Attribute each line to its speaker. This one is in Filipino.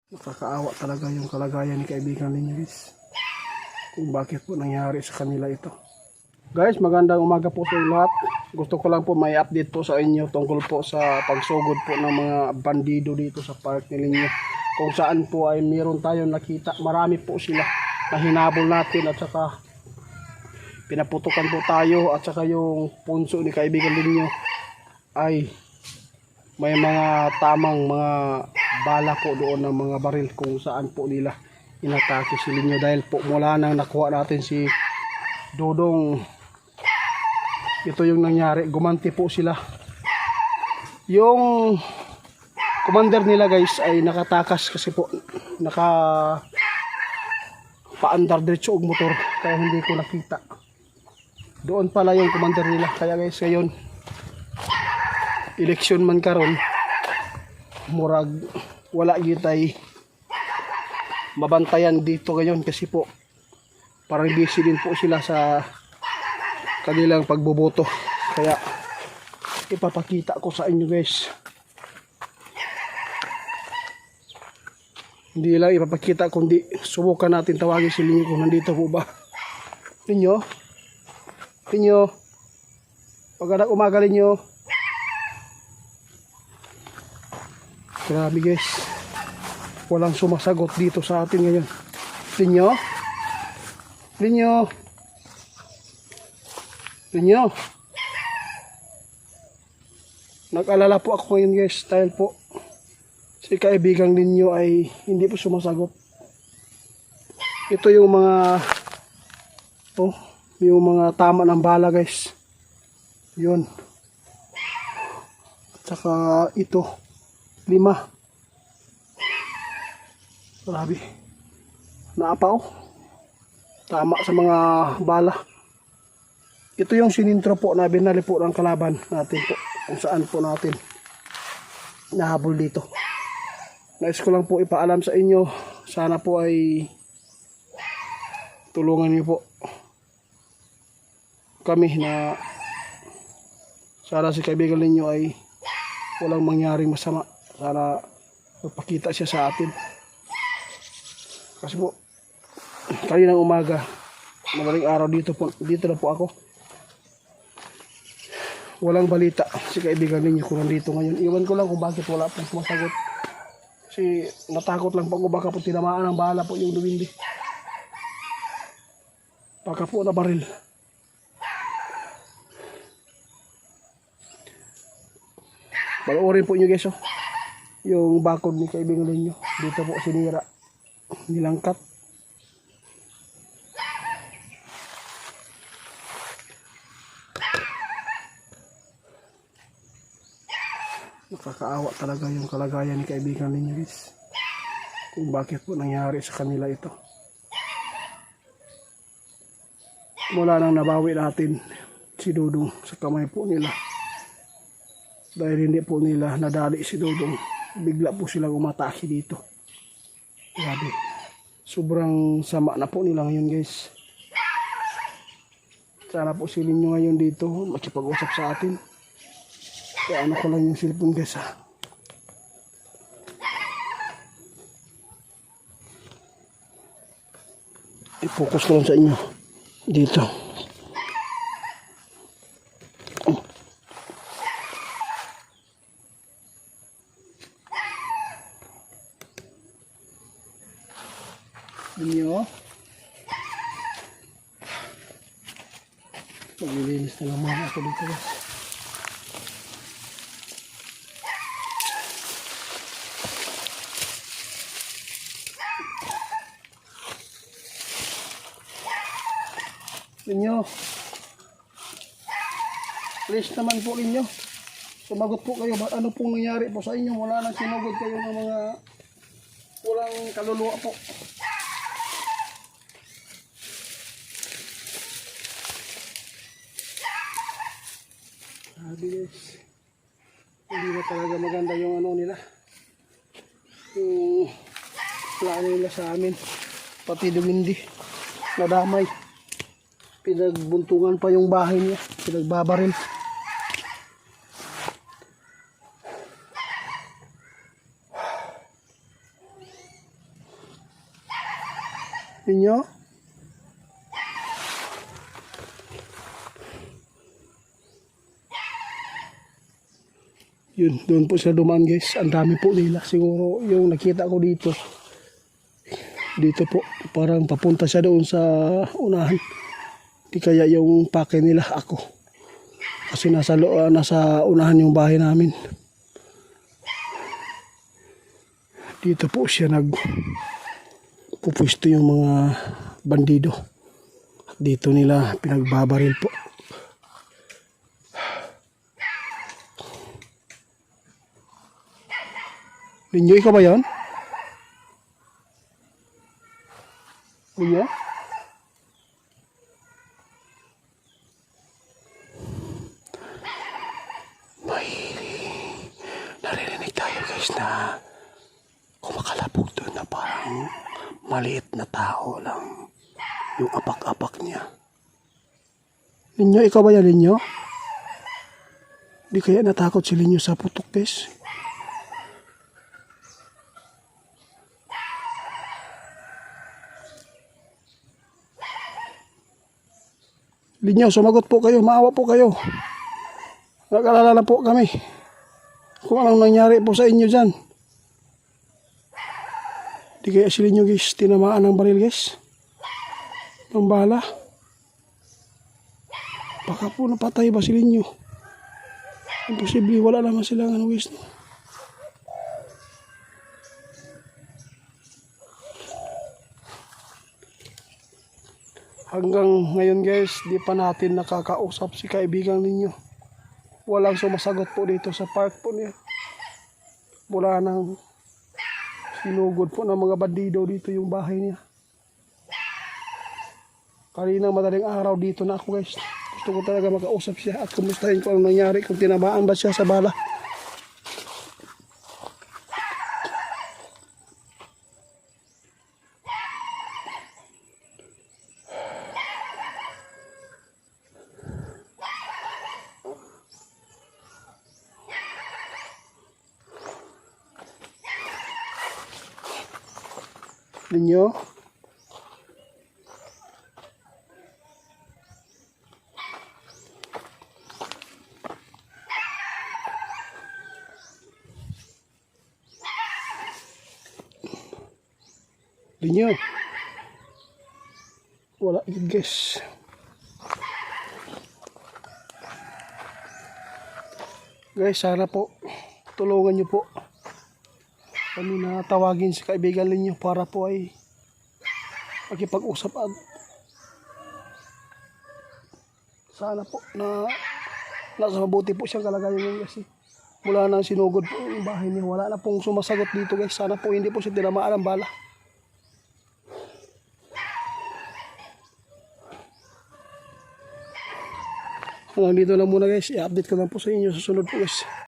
Speaker 1: Nakakaawa talaga yung kalagayan ni kaibigan ninyo guys. Kung bakit po nangyari sa kanila ito. Guys, magandang umaga po sa lahat. Gusto ko lang po may update po sa inyo tungkol po sa pagsugod po ng mga bandido dito sa park ni Linyo. Kung saan po ay meron tayong nakita. Marami po sila na hinabol natin at saka pinaputukan po tayo at saka yung punso ni kaibigan Linyo ay may mga tamang mga bala po doon ng mga baril kung saan po nila inatake si Linyo dahil po mula nang nakuha natin si Dodong, ito yung nangyari, gumanti po sila. Yung commander nila guys ay nakatakas kasi po naka paandar diretso og motor kaya hindi ko nakita. Doon pala yung commander nila. Kaya guys, ngayon eleksyon man karon, murag wala gitay mabantayan dito ngayon kasi po parang busy din po sila sa kanilang pagboboto. Kaya ipapakita ko sa inyo guys. Hindi lang ipapakita kundi subukan natin tawagin si Linyo kung nandito po ba. Linyo? Linyo? Magandang umaga Linyo. Grabe guys, walang sumasagot dito sa atin ngayon. Linyo? Linyo? Linyo? Nag-alala po ako ngayon guys dahil po si kaibigang Linyo ay hindi po sumasagot. Ito yung mga yung mga tama ng bala guys. Yun. At saka ito 5. Grabe. Naapaw. Tama sa mga bala. Ito yung sinintro po na binali po ng kalaban natin po. Kung saan po natin nahabol dito. Nais ko lang po ipaalam sa inyo. Sana po ay tulungan niyo po kami na sana si kaibigan ninyo ay walang mangyaring masama. Sana magpakita siya sa atin. Kasi po kaninang umaga, madaling araw dito na po ako. Walang balita si kaibigan ninyo kung nandito ngayon. Iwan ko lang kung bakit wala pong sumasagot. Kasi natakot lang po ako baka po tinamaan ng bala po yung lumindi. Baka po na baril. Panoorin po nyo guys yung bakod ni kaibigan ninyo. Dito po sinira. Nilangkat. Nakakaawa talaga yung kalagayan ni kaibigan ninyo guys. Kung bakit po nangyari sa kanila ito. Mula nang nabawi natin si Dodong sa kamay po nila. Dahil hindi po nila nadali si Dodong, bigla po silang umatake dito. Grabe. Sobrang sama na po nila ngayon guys. Sana po si Linyo ngayon dito makipag-usap sa atin. Kaya ano ko lang yung cellphone guys i-focus ko lang sa inyo dito. Linyo, maglilinis na lang muna ako dito guys. Linyo, please naman po Linyo, sumagot po kayo. Ano pong nangyari po sa inyo? Wala nang sinugod kayo ng mga walang kaluluwa po. Sabi guys, hindi na talaga maganda yung ano nila, yung plano nila sa amin. Pati dumindi, nadamay. Pinagbuntungan pa yung bahay niya, pinagbabaril. Ninyo? Yun, doon po sila dumaan guys. Ang dami po nila. Siguro yung nakita ko dito. Dito po, parang papunta siya doon sa unahan. Di kaya yung pake nila ako. Kasi nasa unahan yung bahay namin. Dito po siya pupwesto yung mga bandido. Dito nila pinagbabaril po. Ninyo, ikaw ba yan? Ninyo? May narinig tayo guys na kumakalapog doon na parang maliit na tao lang yung apak-apak niya. Ninyo, ikaw ba yan, Ninyo? Di kaya natakot si Ninyo sa putok guys? Ninyo, sumagot po kayo, maawa po kayo. Nag-alala na po kami kung anong nangyari po sa inyo dyan. Di kaya sila nyo guys, tinamaan ng baril guys. Ng bala. Baka po napatay ba sila nyo. Imposible, wala naman silang ano guys. Hanggang ngayon guys, di pa natin nakakausap si kaibigan ninyo. Walang sumasagot po dito sa park po niya. Mula nang sinugod po ng mga bandido dito yung bahay niya. Kaninang madaling araw dito na ako guys. Gusto ko talaga makausap siya at kumustahin ko anong nangyari, kung tinamaan ba siya sa bala. Ninyo? Ninyo? Wala yun guys. Guys, sana po tulungan nyo po kami na tawagin si kaibigan ninyo para po ay makipag-usap at sana po na nasa mabuti po siyang kalagayan niya kasi mula nang sinugod po yung bahay niya, wala na pong sumasagot dito guys. Sana po hindi po siya tinamaan ng bala. Hanggang dito lang muna guys, i-update ko lang po sa inyo sa sunod po guys.